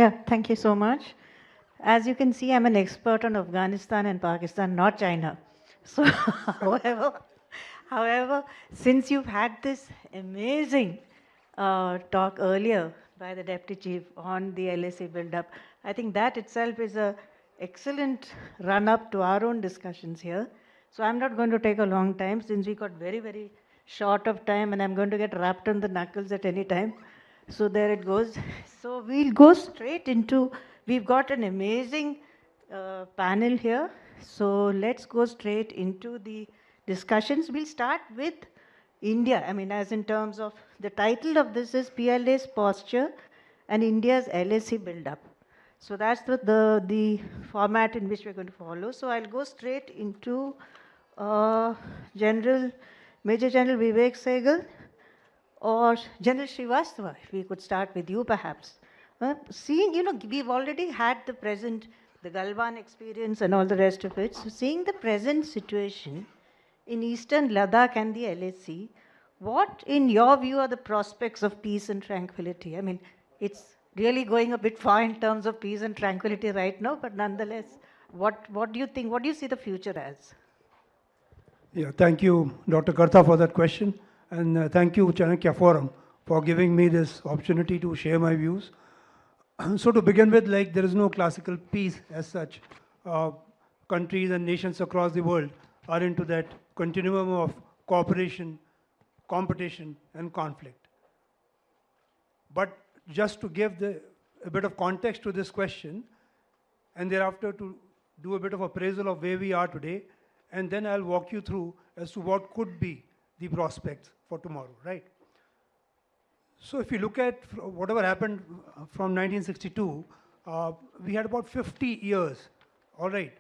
Yeah, thank you so much. As you can see, I'm an expert on Afghanistan and Pakistan, not China. So, however, since you've had this amazing talk earlier by the Deputy Chief on the LAC build-up, I think that itself is a excellent run-up to our own discussions here. So I'm not going to take a long time since we got very, very short of time and I'm going to get wrapped on the knuckles at any time. So there it goes. So we'll go straight into, we've got an amazing panel here. So let's go straight into the discussions. We'll start with India. I mean, as in terms of, the title of this is PLA's Posture and India's LAC Build-up. So that's the format in which we're going to follow. So I'll go straight into Major General Vivek Sehgal, or General Srivastava, if we could start with you perhaps. Seeing, we've already had the present, the Galwan experience and all the rest of it. So seeing the present situation in eastern Ladakh and the LAC, what, in your view, are the prospects of peace and tranquility? I mean, it's really going a bit far in terms of peace and tranquility right now, but nonetheless, what do you think, what do you see the future as? Yeah, thank you, Dr. Kartha, for that question. And thank you, Chanakya Forum, for giving me this opportunity to share my views. So to begin with, like, there is no classical peace as such. Countries and nations across the world are into that continuum of cooperation, competition, and conflict. But just to give a bit of context to this question, and thereafter to do a bit of appraisal of where we are today, and then I'll walk you through as to what could be the prospects for tomorrow, right? So if you look at whatever happened from 1962, we had about 50 years, all right,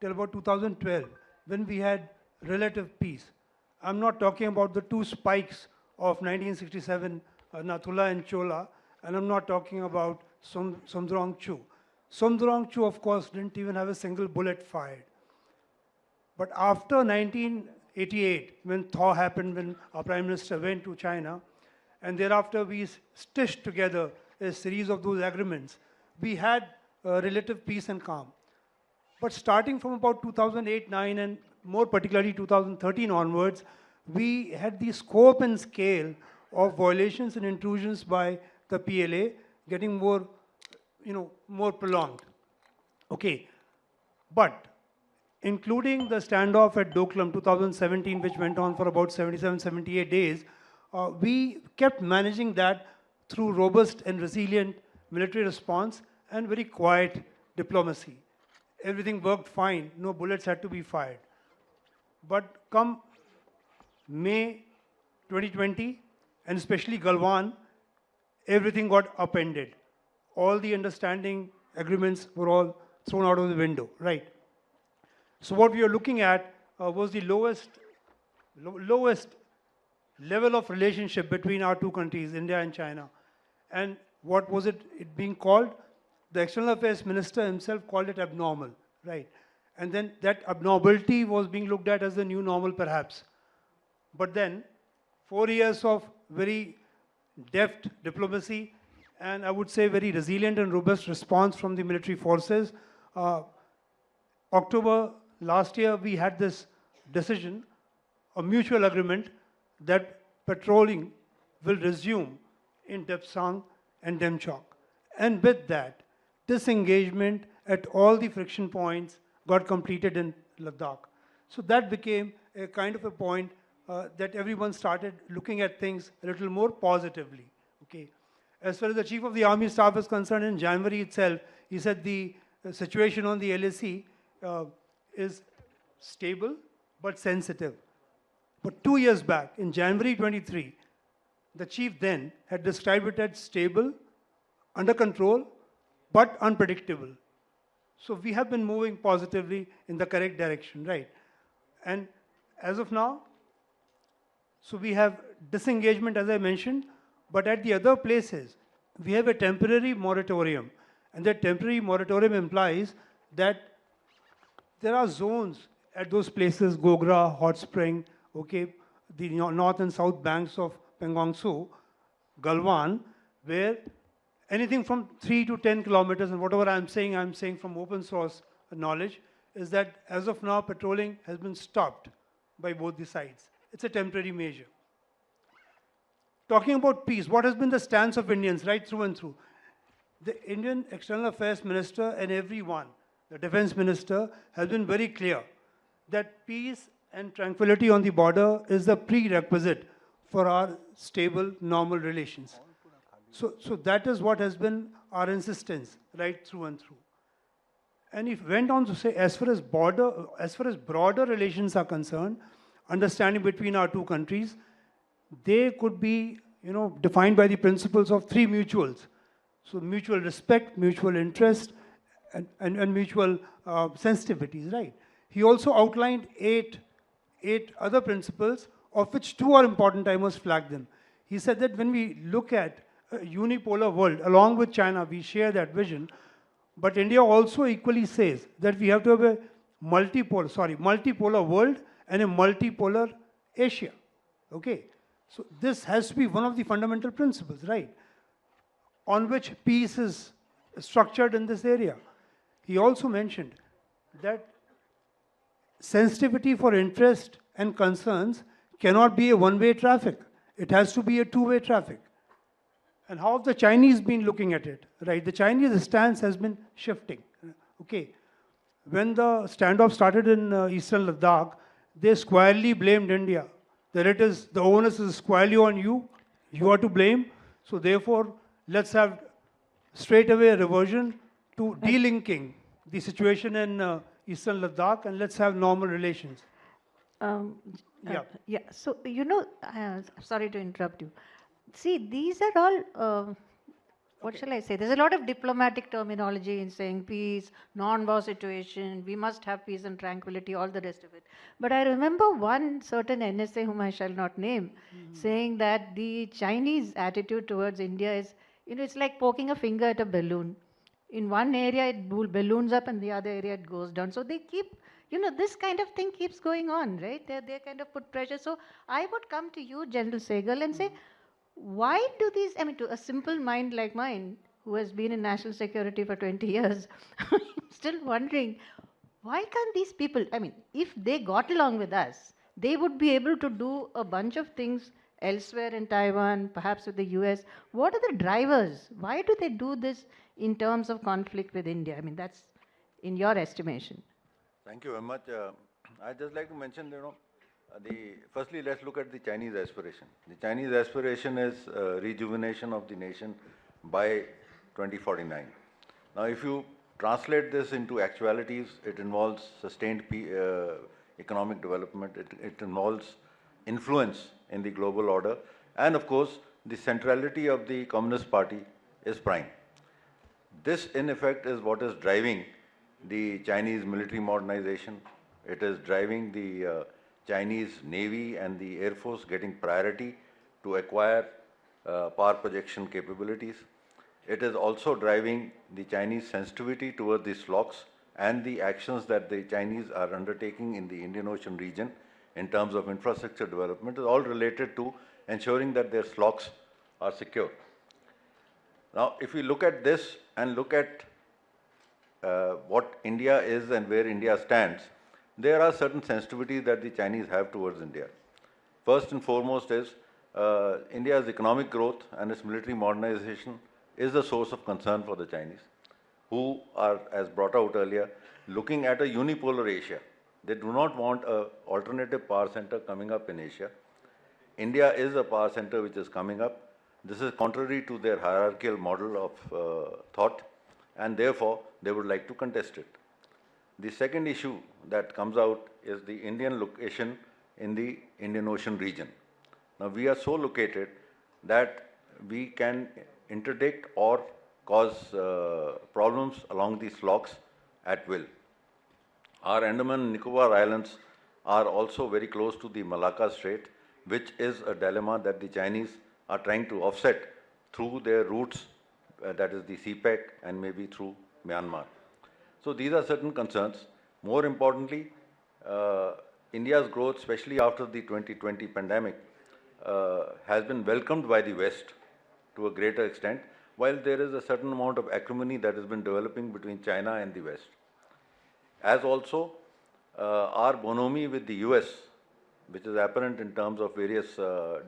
till about 2012, when we had relative peace. I'm not talking about the two spikes of 1967, Nathula and Chola, and I'm not talking about Sumdrong-Chu. Sumdrong-Chu, of course, didn't even have a single bullet fired. But after 1988, when thaw happened, when our Prime Minister went to China, and thereafter we stitched together a series of those agreements, we had relative peace and calm. But starting from about 2008-9 and more particularly 2013 onwards, we had the scope and scale of violations and intrusions by the PLA getting more, more prolonged. Okay, but including the standoff at Doklam 2017, which went on for about 77, 78 days, we kept managing that through robust and resilient military response and very quiet diplomacy. Everything worked fine, no bullets had to be fired. But come May 2020, and especially Galwan, everything got upended. All the understanding agreements were all thrown out of the window, right? So what we are looking at was the lowest level of relationship between our two countries, India and China. And what was it being called? The External Affairs Minister himself called it abnormal, right? And then that abnormality was being looked at as the new normal, perhaps. But then, 4 years of very deft diplomacy, and I would say very resilient and robust response from the military forces. October last year, we had this decision, a mutual agreement, that patrolling will resume in Depsang and Demchok. And with that, disengagement at all the friction points got completed in Ladakh. So that became a kind of a point that everyone started looking at things a little more positively. Okay. As far as the Chief of the Army Staff is concerned, in January itself, he said the situation on the LAC is stable but sensitive. But 2 years back, in January 23, the chief then had described it as stable, under control, but unpredictable. So we have been moving positively in the correct direction, right? And as of now, so we have disengagement, as I mentioned, but at the other places, we have a temporary moratorium. And that temporary moratorium implies that there are zones at those places, Gogra, Hot Spring, okay, the north and south banks of Pengong Tso, Galwan, where anything from 3 to 10 kilometers, and whatever I'm saying from open source knowledge, is that as of now, patrolling has been stopped by both the sides. It's a temporary measure. Talking about peace, what has been the stance of Indians right through and through? The Indian External Affairs Minister and everyone, the Defense Minister, has been very clear that peace and tranquility on the border is the prerequisite for our stable, normal relations. So that is what has been our insistence right through and through. And if went on to say, as far as broader relations are concerned, understanding between our two countries, they could be, defined by the principles of three mutuals. So mutual respect, mutual interest, and mutual sensitivities, right? He also outlined eight other principles, of which two are important. I must flag them. He said that when we look at a unipolar world, along with China, we share that vision. But India also equally says that we have to have a multipolar world and a multipolar Asia. Okay? So this has to be one of the fundamental principles, right? On which peace is structured in this area. He also mentioned that sensitivity for interest and concerns cannot be a one-way traffic. It has to be a two-way traffic. And how have the Chinese been looking at it, right? The Chinese stance has been shifting, okay? When the standoff started in eastern Ladakh, they squarely blamed India, that it is, the onus is squarely on you, you are to blame, so therefore, let's have straight away a reversion to delinking the situation in eastern Ladakh, and let's have normal relations. Yeah. So, sorry to interrupt you. See, these are all, what shall I say? There's a lot of diplomatic terminology in saying peace, non-war situation, we must have peace and tranquility, all the rest of it. But I remember one certain NSA, whom I shall not name, saying that the Chinese attitude towards India is, it's like poking a finger at a balloon. In one area, it balloons up, and the other area, it goes down. So they keep, this kind of thing keeps going on, right? They kind of put pressure. So I would come to you, General Sehgal, and say, why do these, to a simple mind like mine, who has been in national security for 20 years, I'm still wondering, why can't these people, if they got along with us, they would be able to do a bunch of things elsewhere in Taiwan, perhaps with the US. What are the drivers? Why do they do this in terms of conflict with India? That's in your estimation. Thank you very much. I'd just like to mention, firstly, let's look at the Chinese aspiration. The Chinese aspiration is rejuvenation of the nation by 2049. Now, if you translate this into actualities, it involves sustained economic development, it involves influence in the global order, and of course, the centrality of the Communist Party is prime. This, in effect, is what is driving the Chinese military modernization. It is driving the Chinese Navy and the Air Force getting priority to acquire power projection capabilities. It is also driving the Chinese sensitivity toward the SLOCs and the actions that the Chinese are undertaking in the Indian Ocean region in terms of infrastructure development is all related to ensuring that their SLOCs are secure. Now, if we look at this and look at what India is and where India stands, there are certain sensitivities that the Chinese have towards India. First and foremost is India's economic growth and its military modernization is a source of concern for the Chinese, who are, as brought out earlier, looking at a unipolar Asia. They do not want an alternative power center coming up in Asia. India is a power center which is coming up. This is contrary to their hierarchical model of thought, and therefore they would like to contest it. The second issue that comes out is the Indian location in the Indian Ocean region. Now, we are so located that we can interdict or cause problems along these locks at will. Our Andaman and Nicobar Islands are also very close to the Malacca Strait, which is a dilemma that the Chinese are trying to offset through their routes, that is the CPEC and maybe through Myanmar. So these are certain concerns. More importantly, India's growth, especially after the 2020 pandemic, has been welcomed by the West to a greater extent. while there is a certain amount of acrimony that has been developing between China and the West. As also, our bonhomie with the US, which is apparent in terms of various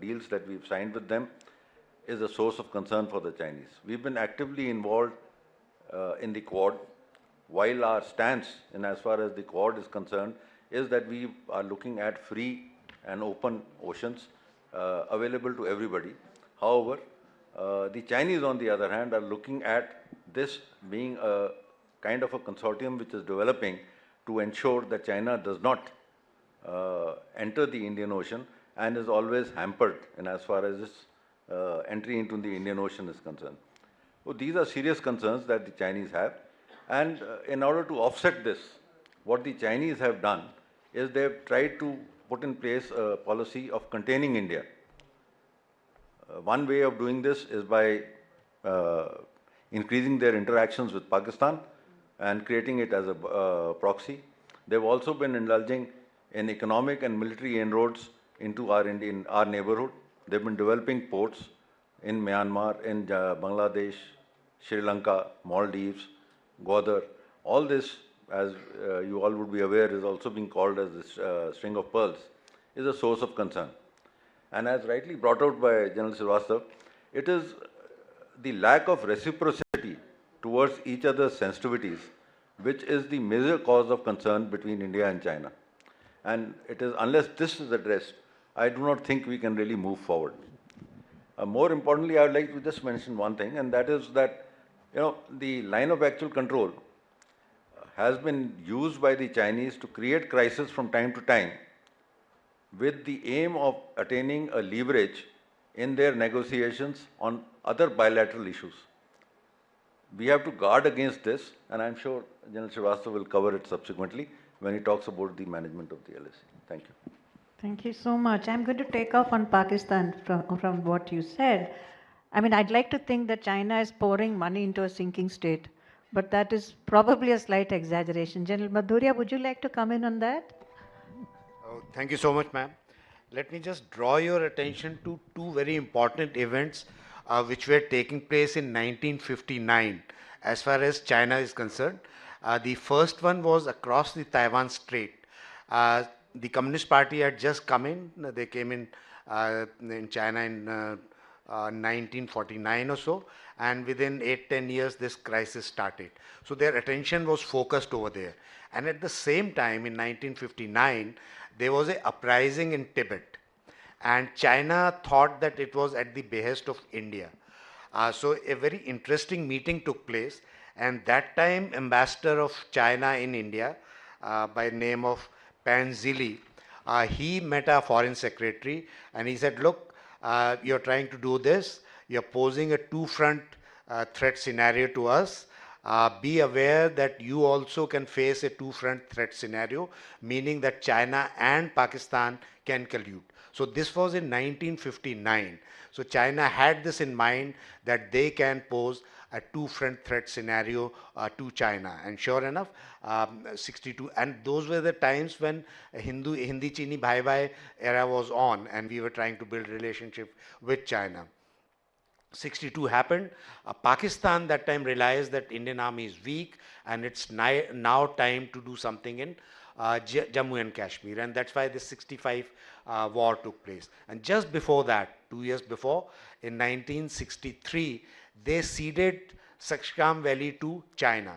deals that we've signed with them, is a source of concern for the Chinese. We've been actively involved in the Quad, while our stance, in as far as the Quad is concerned, is that we are looking at free and open oceans available to everybody. However, the Chinese, on the other hand, are looking at this being a kind of a consortium which is developing to ensure that China does not enter the Indian Ocean and is always hampered in as far as its entry into the Indian Ocean is concerned. So these are serious concerns that the Chinese have, and in order to offset this, what the Chinese have done is they've tried to put in place a policy of containing India. One way of doing this is by increasing their interactions with Pakistan and creating it as a proxy. They've also been indulging in economic and military inroads into our neighborhood. They've been developing ports in Myanmar, in Bangladesh, Sri Lanka, Maldives, Gwadar. All this, as you all would be aware, is also being called as the string of pearls, is a source of concern. And as rightly brought out by General Srivastava, it is the lack of reciprocity towards each other's sensitivities which is the major cause of concern between India and China. And it is, unless this is addressed, I do not think we can really move forward. More importantly, I would like to just mention one thing, and that is that, the line of actual control has been used by the Chinese to create crisis from time to time with the aim of attaining a leverage in their negotiations on other bilateral issues. We have to guard against this, and I'm sure General Srivastava will cover it subsequently when he talks about the management of the LAC. Thank you. Thank you so much. I'm going to take off on Pakistan from what you said. I mean, I'd like to think that China is pouring money into a sinking state, but that is probably a slight exaggeration. General Bhadauria, would you like to come in on that? Oh, thank you so much, ma'am. Let me just draw your attention to two very important events which were taking place in 1959 as far as China is concerned. The first one was across the Taiwan Strait. The Communist Party had just come in. They came in China in 1949 or so, and within 8-10 years this crisis started. So their attention was focused over there. And at the same time, in 1959, there was an uprising in Tibet. And China thought that it was at the behest of India. So a very interesting meeting took place. And that time, ambassador of China in India, by name of Pan Zili, he met our foreign secretary and he said, look, you're trying to do this. You're posing a two-front threat scenario to us. Be aware that you also can face a two-front threat scenario, meaning that China and Pakistan can collude. So this was in 1959. So China had this in mind that they can pose a two-front threat scenario to China. And sure enough, 62, and those were the times when Hindi-Chini Bhai era was on, and we were trying to build relationship with China. 62 happened. Pakistan that time realized that Indian army is weak and it's now time to do something in Jammu and Kashmir, and that's why the 65 war took place. And just before that, 2 years before, in 1963, they ceded Sakshgam Valley to China.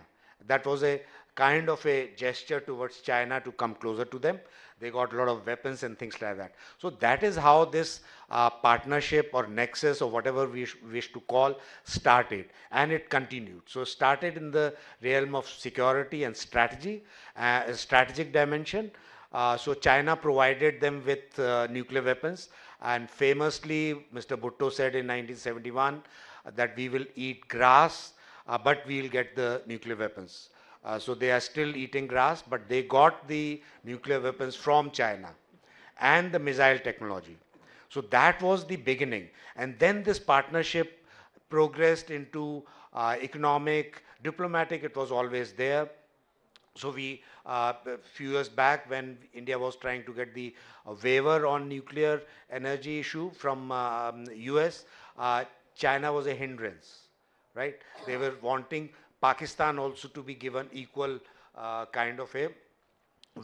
That was a kind of a gesture towards China to come closer to them. They got a lot of weapons and things like that. So that is how this partnership or nexus or whatever we wish to call started, and it continued. So started in the realm of security and strategy, strategic dimension. So China provided them with nuclear weapons, and famously Mr. Bhutto said in 1971 that we will eat grass, but we will get the nuclear weapons. So they are still eating grass, but they got the nuclear weapons from China and the missile technology. So that was the beginning. And then this partnership progressed into economic, diplomatic, it was always there. So we, a few years back when India was trying to get the waiver on nuclear energy issue from US, China was a hindrance. right? They were wanting Pakistan also to be given equal kind of a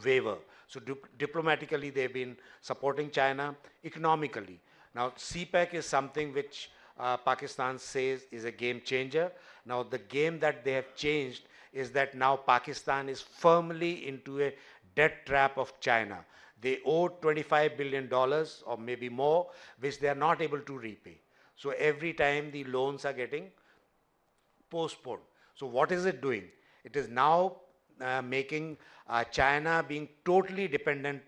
waiver. So diplomatically, they've been supporting China. Economically, now CPEC is something which Pakistan says is a game changer. Now the game that they have changed is that now Pakistan is firmly into a debt trap of China. They owe $25 billion or maybe more, which they are not able to repay. So every time the loans are getting postponed. So what is it doing? It is now making China being totally dependent,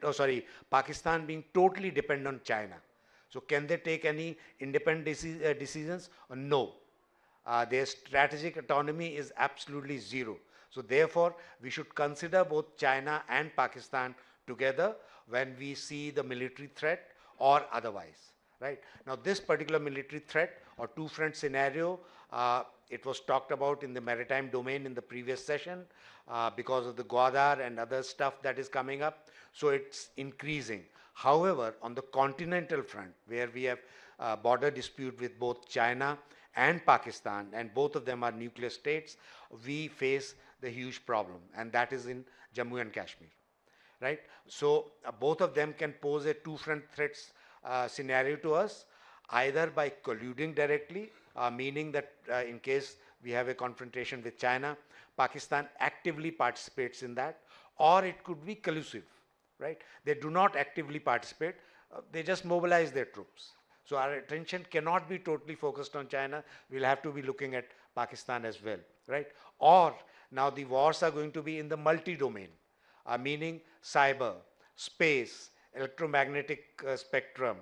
Pakistan being totally dependent on China. So can they take any independent decisions? No. Their strategic autonomy is absolutely zero. So therefore, we should consider both China and Pakistan together when we see the military threat or otherwise, right? Now this particular military threat or two-front scenario, it was talked about in the maritime domain in the previous session because of the Gwadar and other stuff that is coming up. So it's increasing. However, on the continental front, where we have border dispute with both China and Pakistan, and both of them are nuclear states, we face the huge problem, and that is in Jammu and Kashmir, right? So both of them can pose a two-front threats scenario to us, either by colluding directly, meaning that in case we have a confrontation with China, Pakistan actively participates in that, or it could be collusive, right? They do not actively participate, they just mobilize their troops. So our attention cannot be totally focused on China, we'll have to be looking at Pakistan as well, right? Or now the wars are going to be in the multi-domain, meaning cyber, space, electromagnetic spectrum,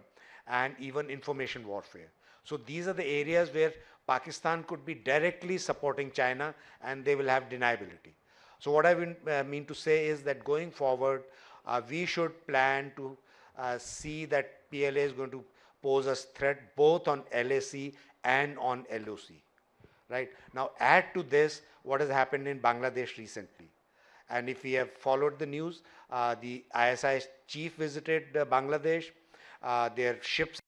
and even information warfare. So these are the areas where Pakistan could be directly supporting China and they will have deniability. So what I mean to say is that going forward, we should plan to see that PLA is going to pose a threat both on LAC and on LOC. Right? Now add to this what has happened in Bangladesh recently. And if we have followed the news, the ISI chief visited Bangladesh, their ships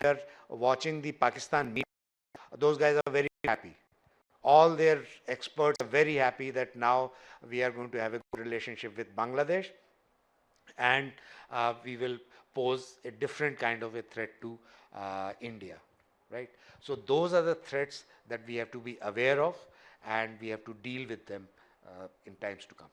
are watching the Pakistan meet. Those guys are very happy. All their experts are very happy that now we are going to have a good relationship with Bangladesh, and we will pose a different kind of a threat to India, right? So those are the threats that we have to be aware of, and we have to deal with them in times to come.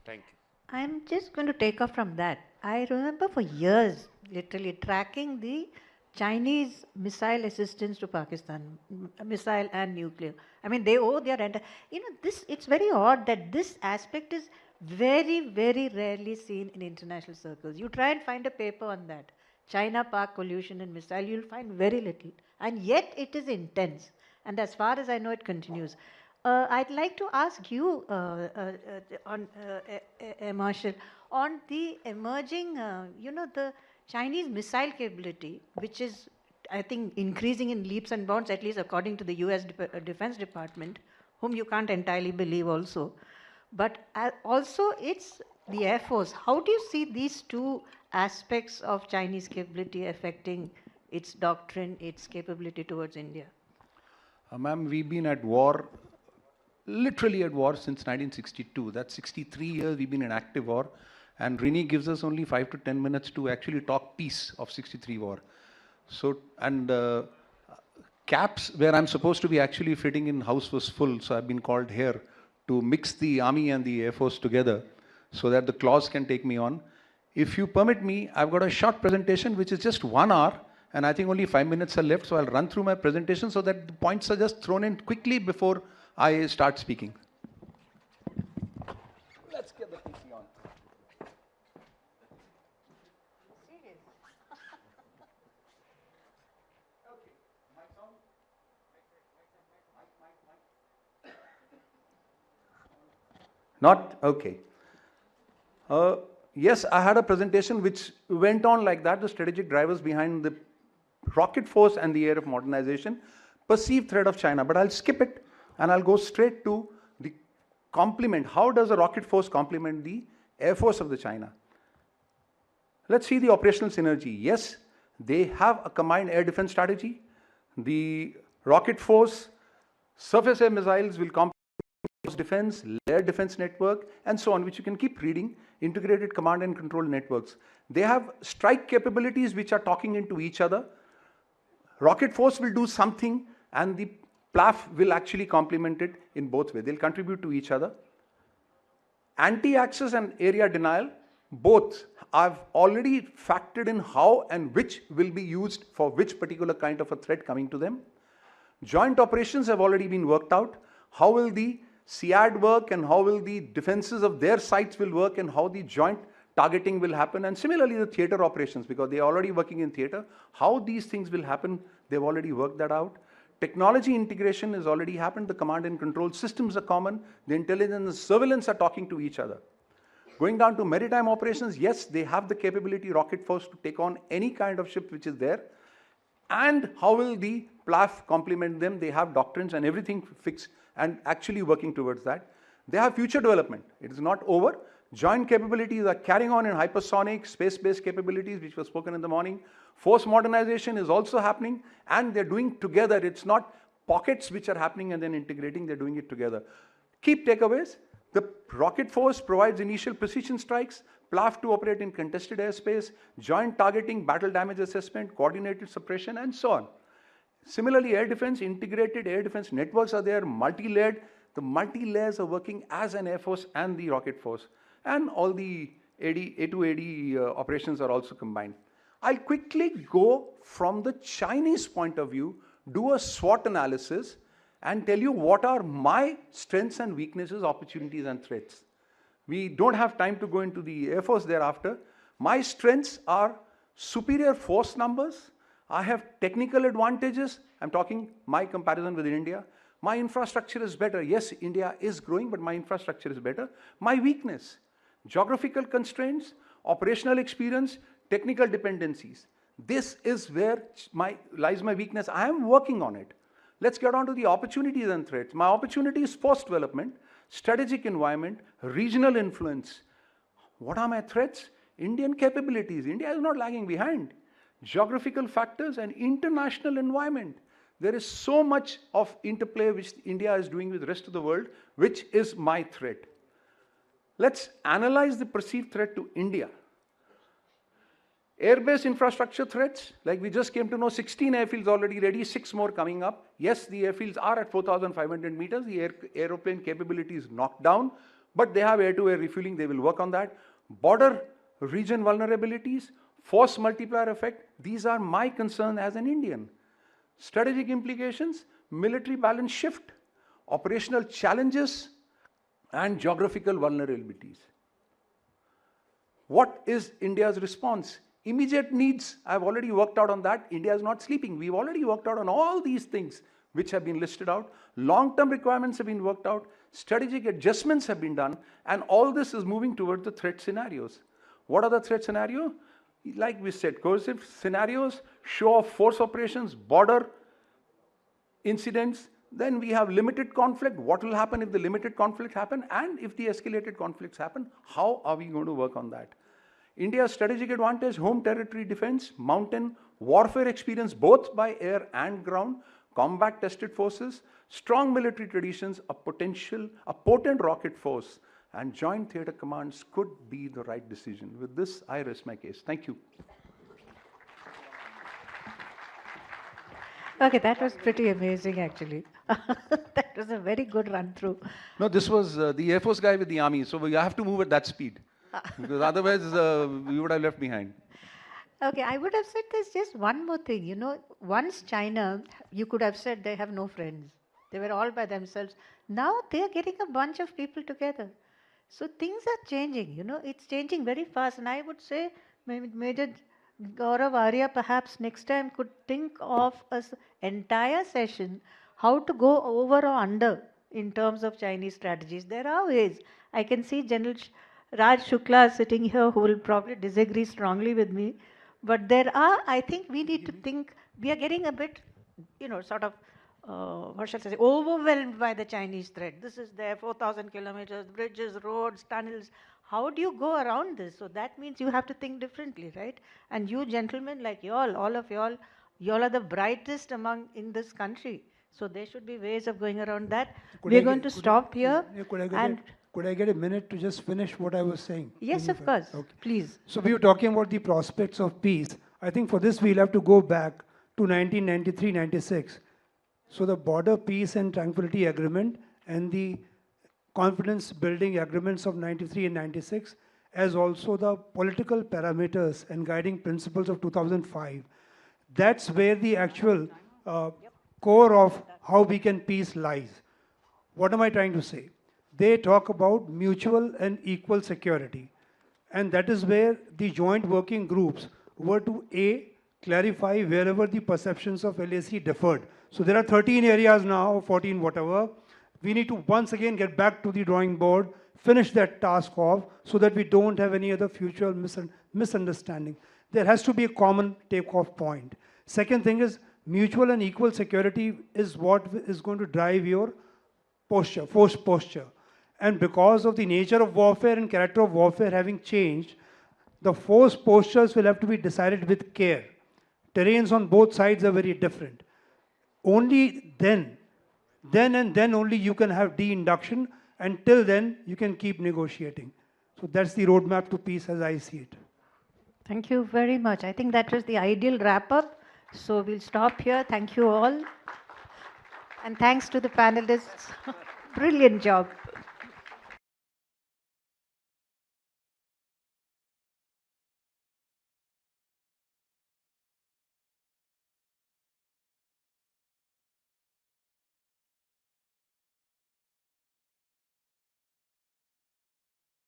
Thank you. I'm just going to take off from that. I remember for years, literally tracking the Chinese missile assistance to Pakistan, missile and nuclear. I mean, they owe their it's very odd that this aspect is very, very rarely seen in international circles. You try and find a paper on that, China-Pak collusion and missile, you'll find very little. And yet it is intense. And as far as I know, it continues. I'd like to ask you, Marshal, on the emerging, the Chinese missile capability, which is, I think, increasing in leaps and bounds, at least according to the US Defense Department, whom you can't entirely believe also. But also it's the Air Force. How do you see these two aspects of Chinese capability affecting its doctrine, its capability towards India? Ma'am, we've been at war, literally at war since 1962. That's 63 years we've been in active war. And Rini gives us only 5 to 10 minutes to actually talk peace of 63 war. So, and caps where I'm supposed to be actually fitting in house was full. So I've been called here to mix the army and the Air Force together so that the clause can take me on. If you permit me, I've got a short presentation which is just 1 hour, and I think only 5 minutes are left. So I'll run through my presentation so that the points are just thrown in quickly before I start speaking. Let's get the PC on. Not? Okay. Yes, I had a presentation which went on like that, the strategic drivers behind the rocket force and the area of modernization, perceived threat of China, but I'll skip it and I'll go straight to the complement. How does a rocket force complement the Air Force of the China? Let's see the operational synergy. Yes, they have a combined air defense strategy. The rocket force, surface air missiles will complement defense, layered defense network, and so on, which you can keep reading, integrated command and control networks. They have strike capabilities which are talking into each other. Rocket force will do something, and the PLAF will actually complement it in both ways. They'll contribute to each other. Anti-access and area denial, both I've already factored in how and which will be used for which particular kind of a threat coming to them. Joint operations have already been worked out. How will the SEAD work, and how will the defenses of their sites will work, and how the joint targeting will happen, and similarly the theater operations, because they are already working in theater. How these things will happen, they've already worked that out. Technology integration has already happened. The command and control systems are common. The intelligence and the surveillance are talking to each other. Going down to maritime operations, yes, they have the capability, rocket force, to take on any kind of ship which is there. And how will the PLAF complement them? They have doctrines and everything fixed and actually working towards that. They have future development. It is not over. Joint capabilities are carrying on in hypersonic, space-based capabilities, which was spoken in the morning. Force modernization is also happening, and they're doing together. It's not pockets which are happening and then integrating, they're doing it together. Key takeaways: the rocket force provides initial precision strikes, PLAF to operate in contested airspace, joint targeting, battle damage assessment, coordinated suppression, and so on. Similarly, air defense, integrated air defense networks are there, multi-layered. The multi-layers are working as an air force and the rocket force. And all the A2AD operations are also combined. I'll quickly go from the Chinese point of view, do a SWOT analysis, and tell you what are my strengths and weaknesses, opportunities and threats. We don't have time to go into the Air Force thereafter. My strengths are superior force numbers. I have technical advantages. I'm talking my comparison with India. My infrastructure is better. Yes, India is growing, but my infrastructure is better. My weakness: geographical constraints, operational experience, technical dependencies. This is where lies my weakness. I am working on it. Let's get on to the opportunities and threats. My opportunity is post-development, strategic environment, regional influence. What are my threats? Indian capabilities. India is not lagging behind. Geographical factors and international environment. There is so much of interplay which India is doing with the rest of the world, which is my threat. Let's analyze the perceived threat to India. Air-based infrastructure threats, like we just came to know, 16 airfields already ready, 6 more coming up. Yes, the airfields are at 4,500 meters. The aeroplane capability is knocked down, but they have air-to-air refueling. They will work on that. Border region vulnerabilities, force multiplier effect. These are my concern as an Indian. Strategic implications, military balance shift, operational challenges, and geographical vulnerabilities. What is India's response? Immediate needs, I've already worked out on that. India is not sleeping. We've already worked out on all these things which have been listed out. Long-term requirements have been worked out. Strategic adjustments have been done. And all this is moving towards the threat scenarios. What are the threat scenarios? Like we said, coercive scenarios, show of force operations, border incidents. Then we have limited conflict. What will happen if the limited conflict happen? And if the escalated conflicts happen, how are we going to work on that? India's strategic advantage: home territory defense, mountain warfare experience both by air and ground, combat tested forces, strong military traditions, a potent rocket force, and joint theater commands could be the right decision. With this, I rest my case. Thank you. Okay, that was pretty amazing, actually. That was a very good run through. No, this was the Air Force guy with the Army, so we have to move at that speed. Because otherwise, we would have left behind. Okay, I would have said there's just one more thing. You know, once China, you could have said they have no friends. They were all by themselves. Now they are getting a bunch of people together. So things are changing, you know, it's changing very fast. And I would say Major Gaurav Arya perhaps next time could think of an entire session how to go over or under in terms of Chinese strategies. There are ways. I can see General Raj Shukla sitting here who will probably disagree strongly with me. But there are, I think we need to think, we are getting a bit, you know, sort of, what shall I say, overwhelmed by the Chinese threat. This is there, 4,000 kilometers, bridges, roads, tunnels. How do you go around this? So that means you have to think differently, right? And you gentlemen like y'all, all of y'all are the brightest among in this country. So there should be ways of going around that. Could We're I going get- to could I- stop here. yeah, And could I get a minute to just finish what I was saying? yes, If of I- course. Okay. Please. So we were talking about the prospects of peace. I think for this we'll have to go back to 1993-96. So the Border Peace and Tranquility Agreement and the confidence building agreements of 93 and 96, as also the political parameters and guiding principles of 2005. That's where the actual core of how we can peace lies. What am I trying to say? They talk about mutual and equal security. And that is where the joint working groups were to A, clarify wherever the perceptions of LAC differed. So there are 13 areas now, 14 whatever. We need to once again get back to the drawing board, finish that task off so that we don't have any other future misunderstanding. There has to be a common takeoff point. Second thing is mutual and equal security is what is going to drive your posture, force posture. And because of the nature of warfare and character of warfare having changed, the force postures will have to be decided with care. Terrains on both sides are very different. Only then and then only you can have de-induction. Until then, you can keep negotiating. So that's the roadmap to peace as I see it. Thank you very much. I think that was the ideal wrap up. So we'll stop here. Thank you all. And thanks to the panelists. Brilliant job.